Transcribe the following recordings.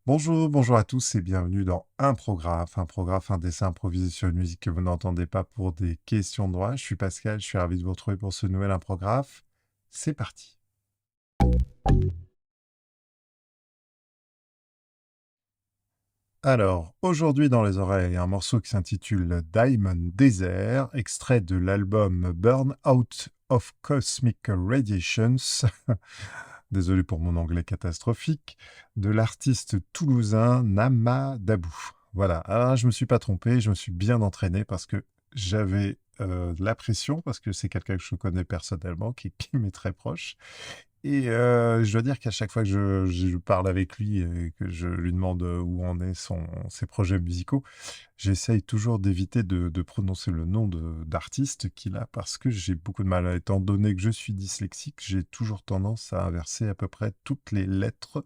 Bonjour, bonjour à tous et bienvenue dans un dessin improvisé sur une musique que vous n'entendez pas pour des questions de droit. Je suis Pascal, je suis ravi de vous retrouver pour ce nouvel imprographe. C'est parti. Alors, aujourd'hui dans les oreilles, un morceau qui s'intitule Diamond Desert, extrait de l'album Burn Out of Cosmic Radiations. Désolé pour mon anglais catastrophique, de l'artiste toulousain Nama Dabou. Voilà, alors je me suis pas trompé, je me suis bien entraîné parce que j'avais de la pression, parce que c'est quelqu'un que je connais personnellement, qui m'est très proche. Et je dois dire qu'à chaque fois que je parle avec lui et que je lui demande où en est ses projets musicaux, j'essaye toujours d'éviter de prononcer le nom d'artiste qu'il a parce que j'ai beaucoup de mal. Étant donné que je suis dyslexique, j'ai toujours tendance à inverser à peu près toutes les lettres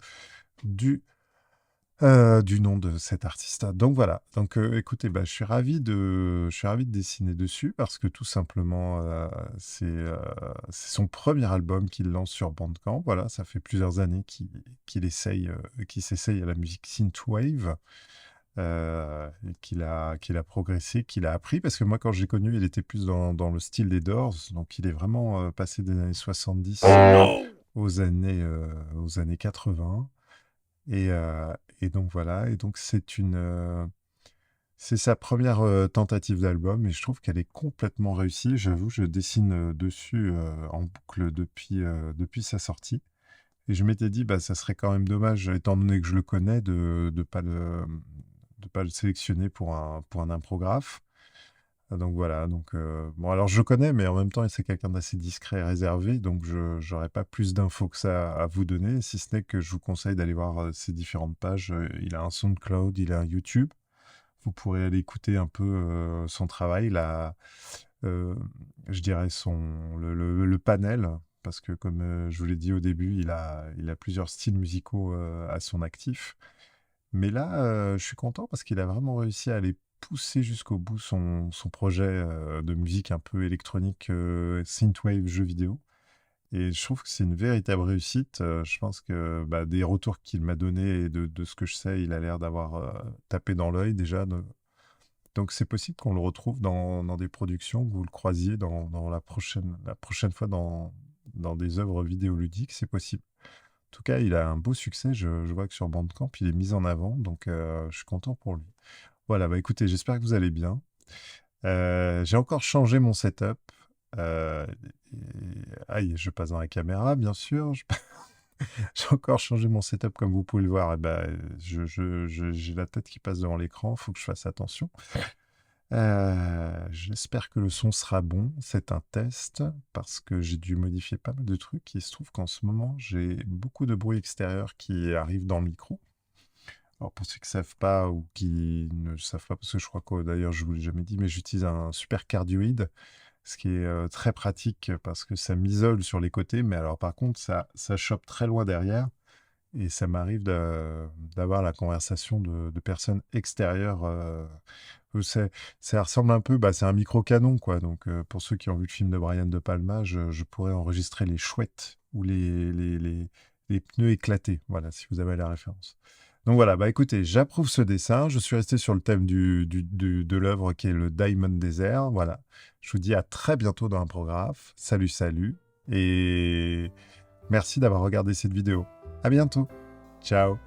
du, du nom de cet artiste. Donc voilà. Donc écoutez, bah, je suis ravi de dessiner dessus parce que tout simplement, c'est son premier album qu'il lance sur Bandcamp. Voilà, ça fait plusieurs années qu'il s'essaye à la musique synthwave. Et qu'il a progressé, qu'il a appris, parce que moi, quand j'ai connu, il était plus dans le style des Doors, donc il est vraiment passé des années 70 aux années 80. Et, euh, et donc voilà, et donc c'est sa première tentative d'album, et je trouve qu'elle est complètement réussie. J'avoue, je dessine dessus en boucle depuis sa sortie. Et je m'étais dit, bah, ça serait quand même dommage, étant donné que je le connais, de pas le sélectionner pour un imprographe. Donc voilà, donc bon, alors je le connais, mais en même temps, c'est quelqu'un d'assez discret et réservé, donc je n'aurai pas plus d'infos que ça à vous donner, si ce n'est que je vous conseille d'aller voir ses différentes pages. Il a un SoundCloud, il a un YouTube. Vous pourrez aller écouter un peu son travail, euh, je dirais le panel, parce que comme je vous l'ai dit au début, il a plusieurs styles musicaux à son actif. Mais là, je suis content parce qu'il a vraiment réussi à aller pousser jusqu'au bout son projet de musique un peu électronique, synthwave, jeux vidéo. Et je trouve que c'est une véritable réussite. Je pense que bah, des retours qu'il m'a donnés et de ce que je sais, il a l'air d'avoir tapé dans l'œil déjà. Donc c'est possible qu'on le retrouve dans des productions, que vous le croisiez dans la prochaine fois dans des œuvres vidéoludiques, c'est possible. En tout cas, il a un beau succès. Je vois que sur Bandcamp, il est mis en avant, donc je suis content pour lui. Voilà, bah écoutez, j'espère que vous allez bien. J'ai encore changé mon setup. Euh, Aïe, je passe dans la caméra, bien sûr. J'ai encore changé mon setup, comme vous pouvez le voir. Et ben, j'ai la tête qui passe devant l'écran. Il faut que je fasse attention. J'espère que le son sera bon. C'est un test parce que j'ai dû modifier pas mal de trucs. Il se trouve qu'en ce moment, j'ai beaucoup de bruit extérieur qui arrive dans le micro. Alors pour ceux qui ne savent pas ou qui ne savent pas, parce que je crois que d'ailleurs je vous l'ai jamais dit, mais j'utilise un super cardioïde, ce qui est très pratique parce que ça m'isole sur les côtés, mais alors par contre ça chope très loin derrière. Et ça m'arrive d'avoir la conversation de personnes extérieures. Ça ressemble un peu, bah, c'est un micro-canon, quoi. Donc, pour ceux qui ont vu le film de Brian De Palma, je pourrais enregistrer les chouettes ou les pneus éclatés. Voilà, si vous avez la référence. Donc voilà, bah écoutez, j'approuve ce dessin. Je suis resté sur le thème de l'œuvre qui est le Diamond Desert. Voilà. Je vous dis à très bientôt dans un programme. Salut, salut. Et merci d'avoir regardé cette vidéo. À bientôt. Ciao.